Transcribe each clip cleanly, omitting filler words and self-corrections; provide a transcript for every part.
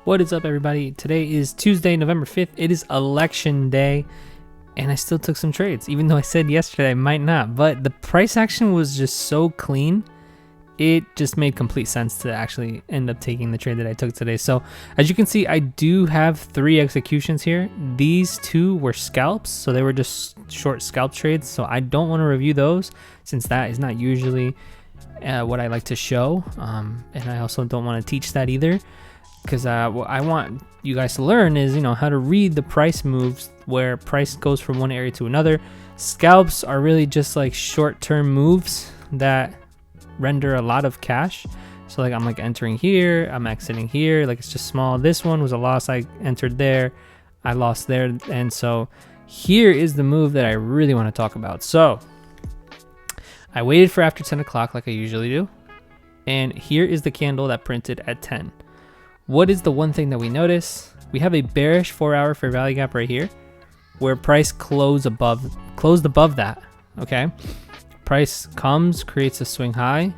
What is up, everybody? Today is Tuesday, November 5th. It is election day, and I still took some trades, even though I said yesterday I might not. But the price action was just so clean, it just made complete sense to actually end up taking the trade that I took today. So as you can see, I do have 3 executions here. These 2 were scalps, so they were just short scalp trades. So I don't want to review those since that is not usually what I like to show. And I also don't want to teach that either, because what I want you guys to learn is, how to read the price moves where price goes from one area to another. Scalps are really just like short-term moves that render a lot of cash. So like I'm entering here, I'm exiting here, like it's just small. This one was a loss. I entered there, I lost there. And so here is the move that I really want to talk about. So I waited for after 10 o'clock like I usually do. And here is the candle that printed at 10. What is the one thing that we notice? We have a bearish 4-hour fair value gap right here, where price closed above that. Okay, price comes, creates a swing high,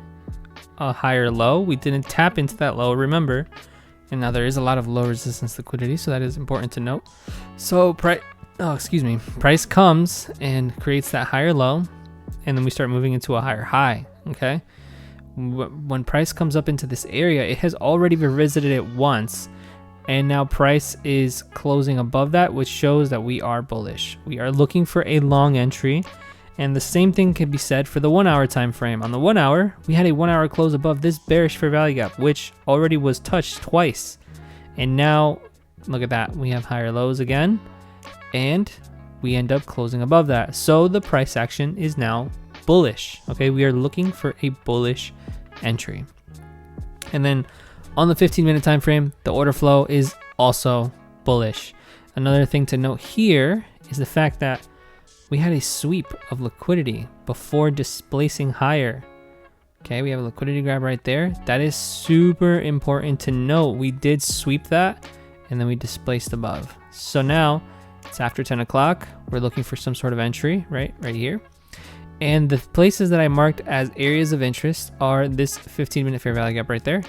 a higher low. We didn't tap into that low, remember, and now there is a lot of low resistance liquidity, so that is important to note. So price comes and creates that higher low, and then we start moving into a higher high. Okay. When price comes up into this area, it has already revisited it once, and now price is closing above that, which shows that we are bullish. We are looking for a long entry, and the same thing can be said for the 1-hour time frame. On the 1 hour, we had a 1-hour close above this bearish fair value gap, which already was touched twice, and now look at that, we have higher lows again, and we end up closing above that. So the price action is now bullish. Okay, we are looking for a bullish entry. And then on the 15-minute time frame, the order flow is also bullish. Another thing to note here is the fact that we had a sweep of liquidity before displacing higher. Okay, we have a liquidity grab right there. That is super important to note. We did sweep that and then we displaced above. So now it's after 10 o'clock. We're looking for some sort of entry right here. And the places that I marked as areas of interest are this 15-minute fair value gap right there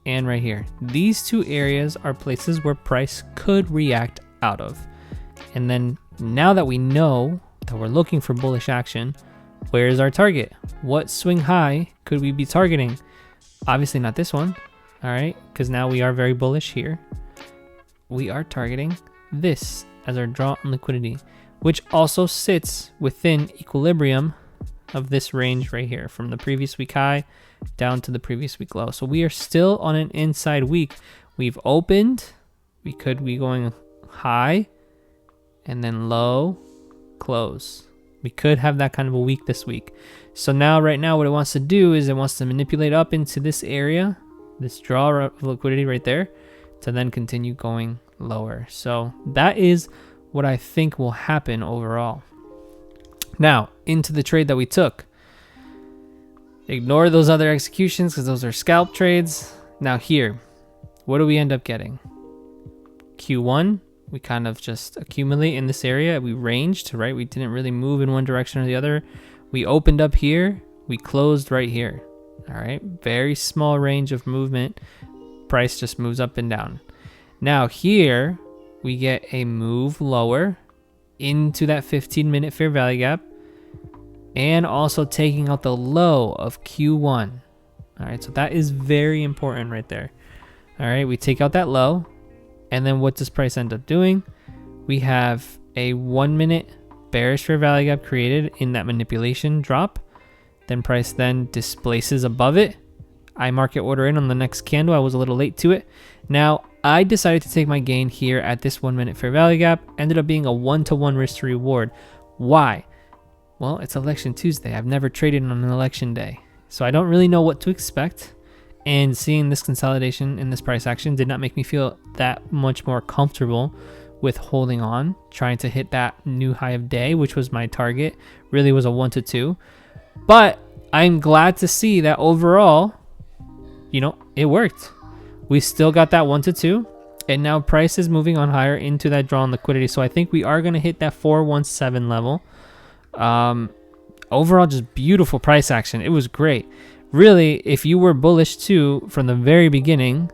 and right here. These 2 areas are places where price could react out of. And then now that we know that we're looking for bullish action, where is our target? What swing high could we be targeting? Obviously not this one, all right? Because now we are very bullish here. We are targeting this as our draw on liquidity, which also sits within equilibrium of this range right here, from the previous week high down to the previous week low. So we are still on an inside week. We've opened, we could be going high and then low, close. We could have that kind of a week this week. So now, right now, what it wants to do is it wants to manipulate up into this area, this draw of liquidity right there, to then continue going lower. So that is what I think will happen overall. Now, into the trade that we took. Ignore those other executions because those are scalp trades. Now here, what do we end up getting? Q1, we kind of just accumulate in this area. We ranged, right? We didn't really move in one direction or the other. We opened up here. We closed right here. All right, very small range of movement. Price just moves up and down. Now here, we get a move lower into that 15-minute fair value gap, and also taking out the low of Q1. All right, so that is very important right there. All right, we take out that low, and then what does price end up doing? We have a 1-minute bearish fair value gap created in that manipulation drop. Then price then displaces above it. I market order in on the next candle. I was a little late to it. Now, I decided to take my gain here at this 1-minute fair value gap. Ended up being a 1-to-1 risk to reward. Why? Well, it's election Tuesday. I've never traded on an election day, so I don't really know what to expect. And seeing this consolidation in this price action did not make me feel that much more comfortable with holding on, trying to hit that new high of day, which was my target. Really was a 1-to-2. But I'm glad to see that overall, it worked. We still got that 1-to-2, and now price is moving on higher into that drawn liquidity. So I think we are going to hit that 417 level. Overall, just beautiful price action. It was great. Really, if you were bullish too from the very beginning,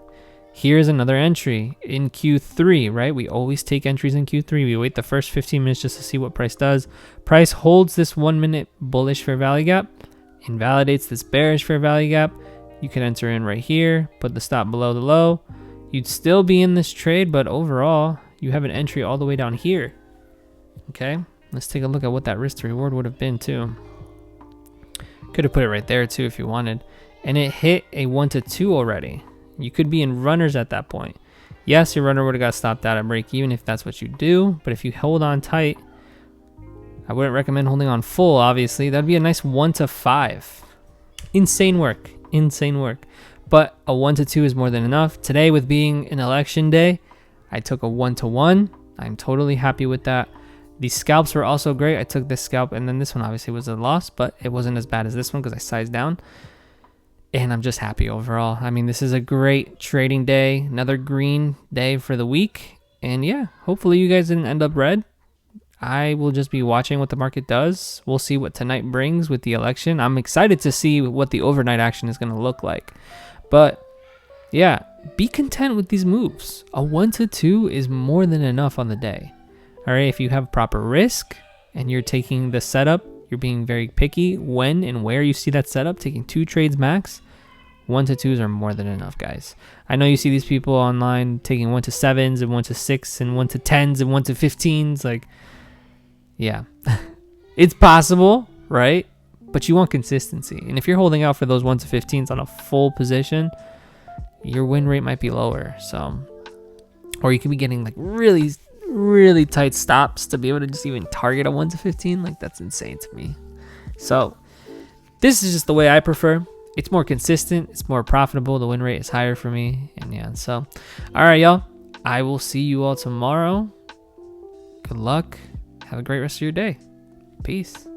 Here's another entry in Q3, right? We always take entries in Q3. We wait the first 15 minutes just to see what price does. Price holds this 1 minute bullish fair value gap, invalidates this bearish fair value gap. You can enter in right here, put the stop below the low. You'd still be in this trade, but overall, you have an entry all the way down here. Okay, let's take a look at what that risk to reward would have been too. Could have put it right there too if you wanted. And it hit a 1 to 2 already. You could be in runners at that point. Yes, your runner would have got stopped out at break even if that's what you do. But if you hold on tight, I wouldn't recommend holding on full, obviously. That'd be a nice 1 to 5. Insane work. Insane work. But a 1 to 2 is more than enough. Today, with being an election day, I took a 1 to 1. I'm totally happy with that. These scalps were also great. I took this scalp, and then this one obviously was a loss, but it wasn't as bad as this one because I sized down. And I'm just happy overall. I mean, this is a great trading day, another green day for the week. And yeah, hopefully you guys didn't end up red. I will just be watching what the market does. We'll see what tonight brings with the election. I'm excited to see what the overnight action is going to look like. But yeah, be content with these moves. A 1 to 2 is more than enough on the day. All right, if you have proper risk and you're taking the setup, you're being very picky when and where you see that setup, taking 2 trades max, 1 to 2s are more than enough, guys. I know you see these people online taking 1 to 7s and 1 to 6 and 1 to 10s and 1 to 15s. Like, yeah, it's possible, right? But you want consistency. And if you're holding out for those 1 to 15s on a full position, your win rate might be lower. So, or you could be getting like really tight stops to be able to just even target a 1 to 15. Like, that's insane to me. So this is just the way I prefer. It's more consistent, it's more profitable, the win rate is higher for me. And yeah, so all right, y'all, I will see you all tomorrow. Good luck, have a great rest of your day. Peace.